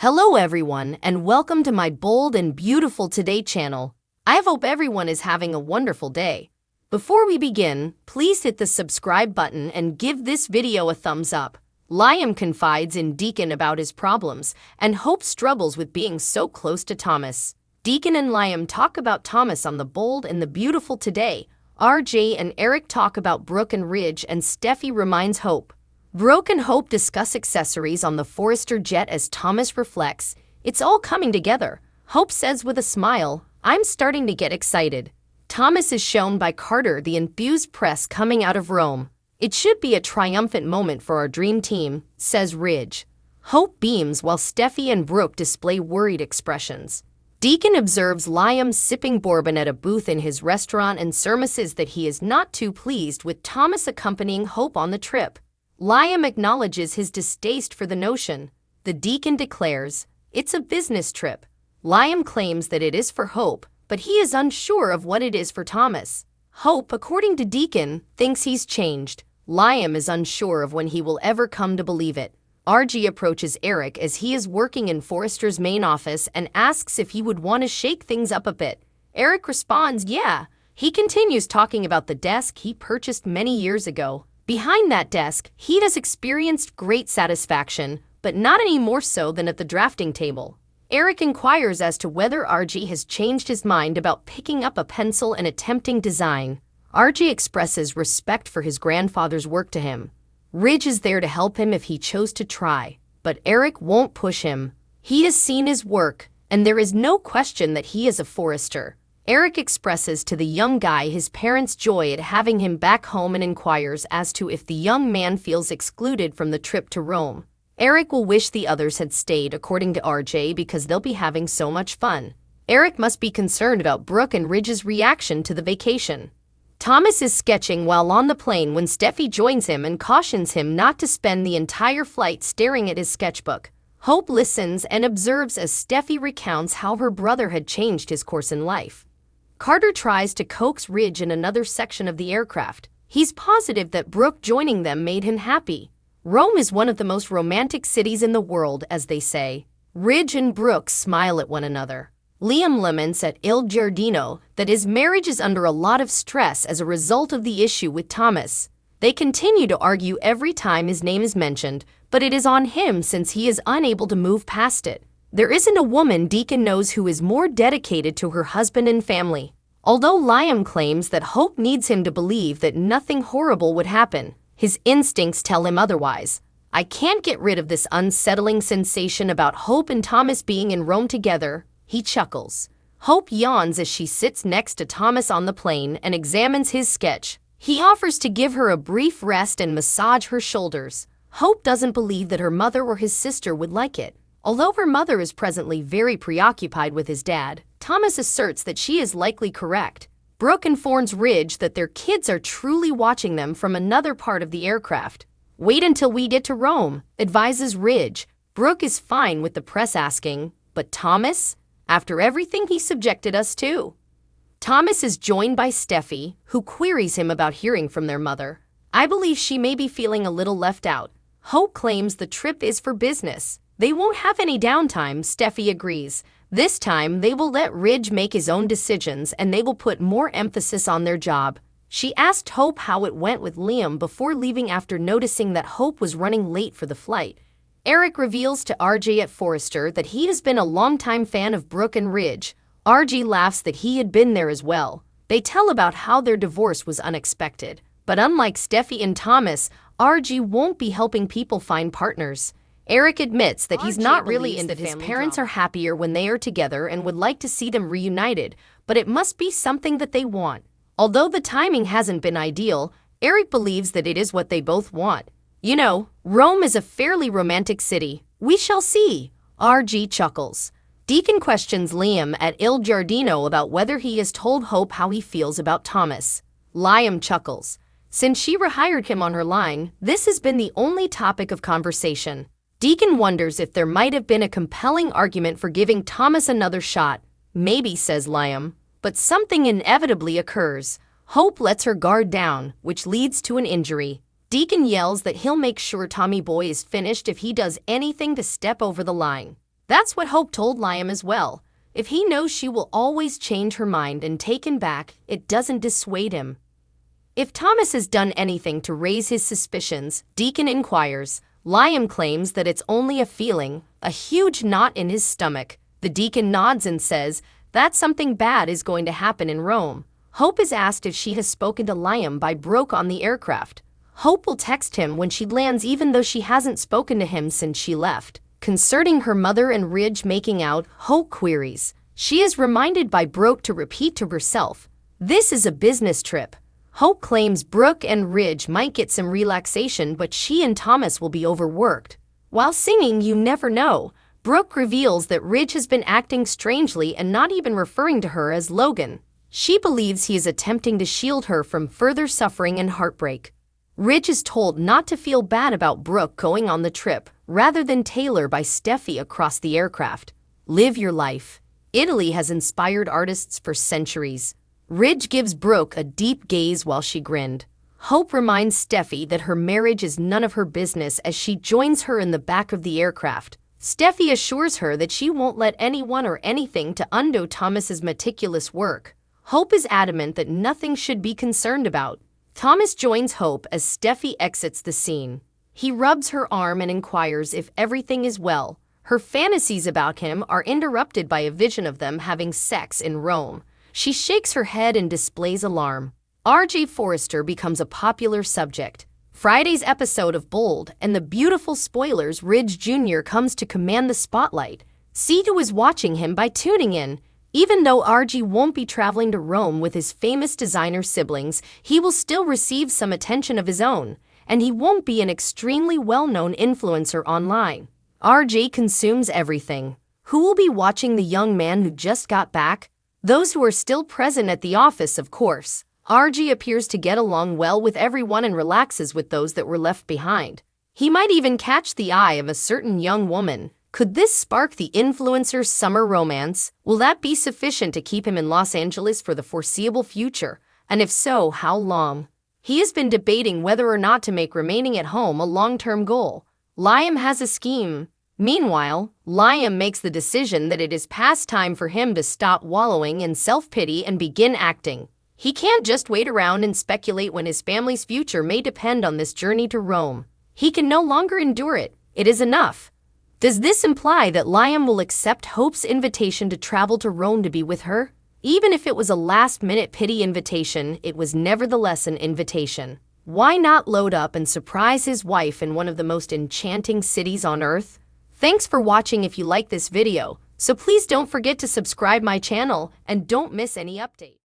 Hello everyone, and welcome to my bold and beautiful Today channel. I hope everyone is having a wonderful day. Before we begin, please hit the subscribe button and give this video a thumbs up. Liam confides in Deacon about his problems, and Hope struggles with being so close to Thomas. Deacon and Liam talk about Thomas on the bold and the beautiful Today. RJ and Eric talk about Brooke and Ridge, and Steffi reminds Hope. Brooke and Hope discuss accessories on the Forester jet as Thomas reflects. It's all coming together. Hope says with a smile, "I'm starting to get excited." Thomas is shown by Carter, the enthused press coming out of Rome. "It should be a triumphant moment for our dream team," says Ridge. Hope beams while Steffi and Brooke display worried expressions. Deacon observes Liam sipping bourbon at a booth in his restaurant and surmises that he is not too pleased with Thomas accompanying Hope on the trip. Liam acknowledges his distaste for the notion. The Deacon declares, "It's a business trip." Liam claims that it is for Hope, but he is unsure of what it is for Thomas. Hope, according to Deacon, thinks he's changed. Liam is unsure of when he will ever come to believe it. RG approaches Eric as he is working in Forrester's main office and asks if he would want to shake things up a bit. Eric responds, "Yeah." He continues talking about the desk he purchased many years ago. Behind that desk, he has experienced great satisfaction, but not any more so than at the drafting table. Eric inquires as to whether RG has changed his mind about picking up a pencil and attempting design. RG expresses respect for his grandfather's work to him. Ridge is there to help him if he chose to try, but Eric won't push him. He has seen his work, and there is no question that he is a Forester. Eric expresses to the young guy his parents' joy at having him back home and inquires as to if the young man feels excluded from the trip to Rome. Eric will wish the others had stayed, according to RJ, because they'll be having so much fun. Eric must be concerned about Brooke and Ridge's reaction to the vacation. Thomas is sketching while on the plane when Steffi joins him and cautions him not to spend the entire flight staring at his sketchbook. Hope listens and observes as Steffi recounts how her brother had changed his course in life. Carter tries to coax Ridge in another section of the aircraft. He's positive that Brooke joining them made him happy. Rome is one of the most romantic cities in the world, as they say. Ridge and Brooke smile at one another. Liam laments at Il Giardino that his marriage is under a lot of stress as a result of the issue with Thomas. They continue to argue every time his name is mentioned, but it is on him since he is unable to move past it. There isn't a woman Deacon knows who is more dedicated to her husband and family. Although Liam claims that Hope needs him to believe that nothing horrible would happen, his instincts tell him otherwise. "I can't get rid of this unsettling sensation about Hope and Thomas being in Rome together," he chuckles. Hope yawns as she sits next to Thomas on the plane and examines his sketch. He offers to give her a brief rest and massage her shoulders. Hope doesn't believe that her mother or his sister would like it. Although her mother is presently very preoccupied with his dad, Thomas asserts that she is likely correct. Brooke informs Ridge that their kids are truly watching them from another part of the aircraft. "Wait until we get to Rome," advises Ridge. Brooke is fine with the press asking, "But Thomas? After everything he subjected us to?" Thomas is joined by Steffi, who queries him about hearing from their mother. "I believe she may be feeling a little left out." Hope claims the trip is for business. They won't have any downtime, Steffi agrees. This time, they will let Ridge make his own decisions and they will put more emphasis on their job. She asked Hope how it went with Liam before leaving after noticing that Hope was running late for the flight. Eric reveals to RJ at Forester that he has been a longtime fan of Brooke and Ridge. RJ laughs that he had been there as well. They tell about how their divorce was unexpected. But unlike Steffi and Thomas, RJ won't be helping people find partners. Eric admits that he's not really into his parents are happier when they are together and would like to see them reunited, but it must be something that they want. Although the timing hasn't been ideal, Eric believes that it is what they both want. "You know, Rome is a fairly romantic city. We shall see," RG chuckles. Deacon questions Liam at Il Giardino about whether he has told Hope how he feels about Thomas. Liam chuckles. Since she rehired him on her line, this has been the only topic of conversation. Deacon wonders if there might have been a compelling argument for giving Thomas another shot. "Maybe," says Liam, but something inevitably occurs. Hope lets her guard down, which leads to an injury. Deacon yells that he'll make sure Tommy Boy is finished if he does anything to step over the line. That's what Hope told Liam as well. If he knows she will always change her mind and take him back, it doesn't dissuade him. If Thomas has done anything to raise his suspicions, Deacon inquires. Liam claims that it's only a feeling, a huge knot in his stomach. The Deacon nods and says that something bad is going to happen in Rome. Hope is asked if she has spoken to Liam by Brooke on the aircraft. Hope will text him when she lands even though she hasn't spoken to him since she left. Concerning her mother and Ridge making out, Hope queries. She is reminded by Brooke to repeat to herself, "This is a business trip." Hope claims Brooke and Ridge might get some relaxation, but she and Thomas will be overworked. While singing You Never Know, Brooke reveals that Ridge has been acting strangely and not even referring to her as Logan. She believes he is attempting to shield her from further suffering and heartbreak. Ridge is told not to feel bad about Brooke going on the trip, rather than Taylor by Steffi across the aircraft. Live your life. Italy has inspired artists for centuries. Ridge gives Brooke a deep gaze while she grinned. Hope reminds Steffi that her marriage is none of her business as she joins her in the back of the aircraft. Steffi assures her that she won't let anyone or anything to undo Thomas's meticulous work. Hope is adamant that nothing should be concerned about. Thomas joins Hope as Steffi exits the scene. He rubs her arm and inquires if everything is well. Her fantasies about him are interrupted by a vision of them having sex in Rome. She shakes her head and displays alarm. R.J. Forrester becomes a popular subject. Friday's episode of Bold and the beautiful spoilers Ridge Jr. comes to command the spotlight. C2 is watching him by tuning in. Even though RG won't be traveling to Rome with his famous designer siblings, he will still receive some attention of his own, and he won't be an extremely well-known influencer online. RJ consumes everything. Who will be watching the young man who just got back? Those who are still present at the office, of course. RG appears to get along well with everyone and relaxes with those that were left behind. He might even catch the eye of a certain young woman. Could this spark the influencer's summer romance? Will that be sufficient to keep him in Los Angeles for the foreseeable future? And if so, how long? He has been debating whether or not to make remaining at home a long-term goal. Liam has a scheme. Meanwhile, Liam makes the decision that it is past time for him to stop wallowing in self-pity and begin acting. He can't just wait around and speculate when his family's future may depend on this journey to Rome. He can no longer endure it. It is enough. Does this imply that Liam will accept Hope's invitation to travel to Rome to be with her? Even if it was a last-minute pity invitation, it was nevertheless an invitation. Why not load up and surprise his wife in one of the most enchanting cities on earth? Thanks for watching. If you like this video, so please don't forget to subscribe my channel and don't miss any update.